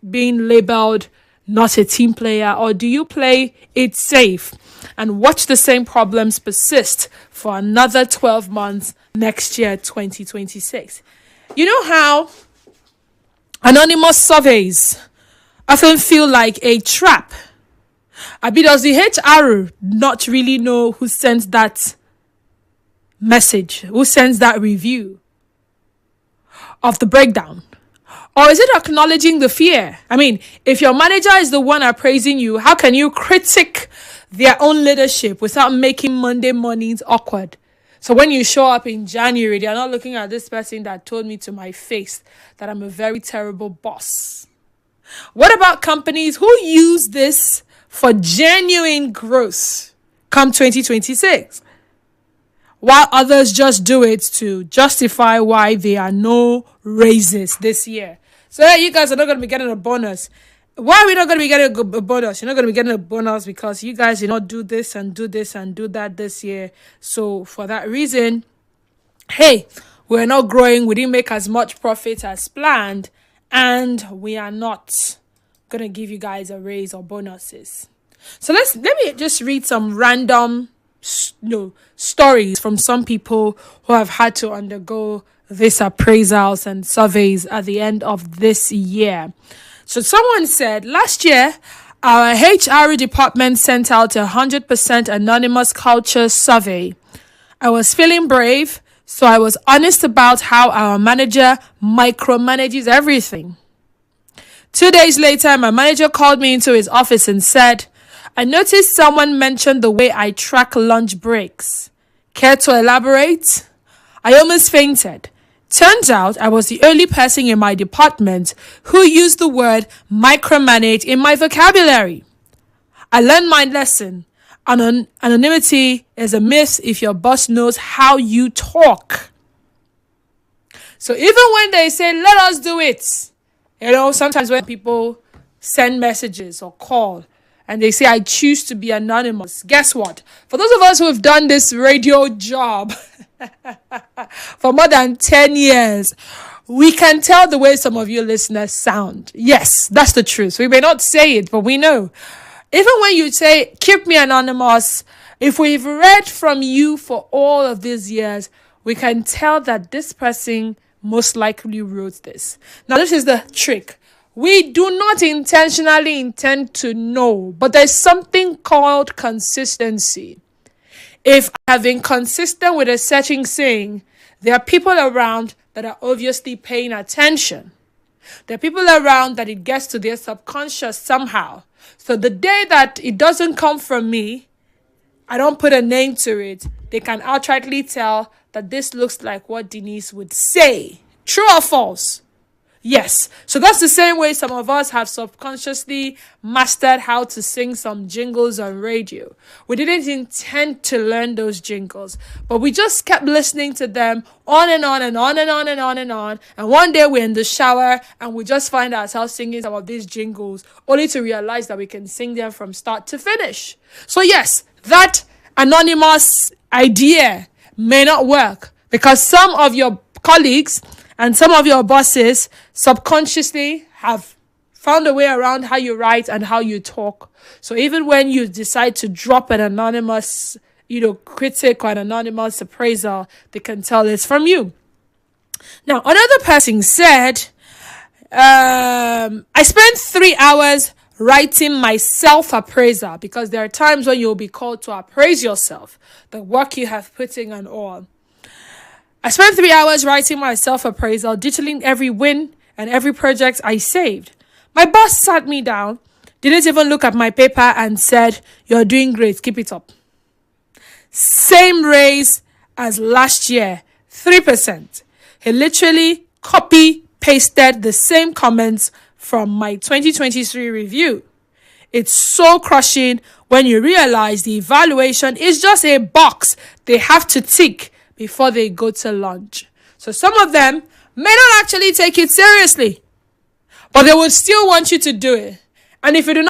being labeled not a team player, or do you play it safe and watch the same problems persist for another 12 months next year, 2026? You know how anonymous surveys often feel like a trap? Does the HR not really know who sends that message, who sends that review of the breakdown? Or is it acknowledging the fear? I mean, if your manager is the one appraising you, how can you critique their own leadership without making Monday mornings awkward? So when you show up in January, they're not looking at this person that told me to my face that I'm a very terrible boss. What about companies who use this for genuine growth come 2026? While others just do it to justify why there are no raises this year. So hey, you guys are not going to be getting a bonus. Why are we not going to be getting a bonus? You're not going to be getting a bonus because you guys did not do this and do this and do that this year. So for that reason, hey, we're not growing. We didn't make as much profit as planned. And we are not going to give you guys a raise or bonuses. So let me just read some random stories from some people who have had to undergo these appraisals and surveys at the end of this year. So someone said, last year, our HR department sent out a 100% anonymous culture survey. I was feeling brave, so I was honest about how our manager micromanages everything. 2 days later, my manager called me into his office and said, I noticed someone mentioned the way I track lunch breaks. Care to elaborate? I almost fainted. Turns out I was the only person in my department who used the word micromanage in my vocabulary. I learned my lesson. Anonymity is a myth if your boss knows how you talk. So even when they say, let us do it, sometimes when people send messages or call, and they say, I choose to be anonymous. Guess what? For those of us who have done this radio job for more than 10 years, we can tell the way some of you listeners sound. Yes, that's the truth. We may not say it, but we know. Even when you say, keep me anonymous, if we've read from you for all of these years, we can tell that this person most likely wrote this. Now, this is the trick. We do not intentionally intend to know, but there's something called consistency. If I have been consistent with a certain saying, there are people around that are obviously paying attention. There are people around that it gets to their subconscious somehow. So the day that it doesn't come from me, I don't put a name to it, they can outrightly tell that this looks like what Denise would say. True or false? Yes. So that's the same way some of us have subconsciously mastered how to sing some jingles on radio. We didn't intend to learn those jingles, but we just kept listening to them on and on and on and on and on and on. And one day we're in the shower and we just find ourselves singing some of these jingles, only to realize that we can sing them from start to finish. So yes, that anonymous idea may not work because some of your colleagues and some of your bosses subconsciously have found a way around how you write and how you talk. So even when you decide to drop an anonymous, critic or an anonymous appraisal, they can tell it's from you. Now, another person said, I spent 3 hours writing my self-appraisal because there are times when you'll be called to appraise yourself, the work you have put in and all. I spent 3 hours writing my self-appraisal, detailing every win and every project I saved. My boss sat me down, didn't even look at my paper and said, you're doing great, keep it up. Same raise as last year, 3%. He literally copy-pasted the same comments from my 2023 review. It's so crushing when you realize the evaluation is just a box they have to tick before they go to lunch. So some of them may not actually take it seriously, but they would still want you to do it. And if you do not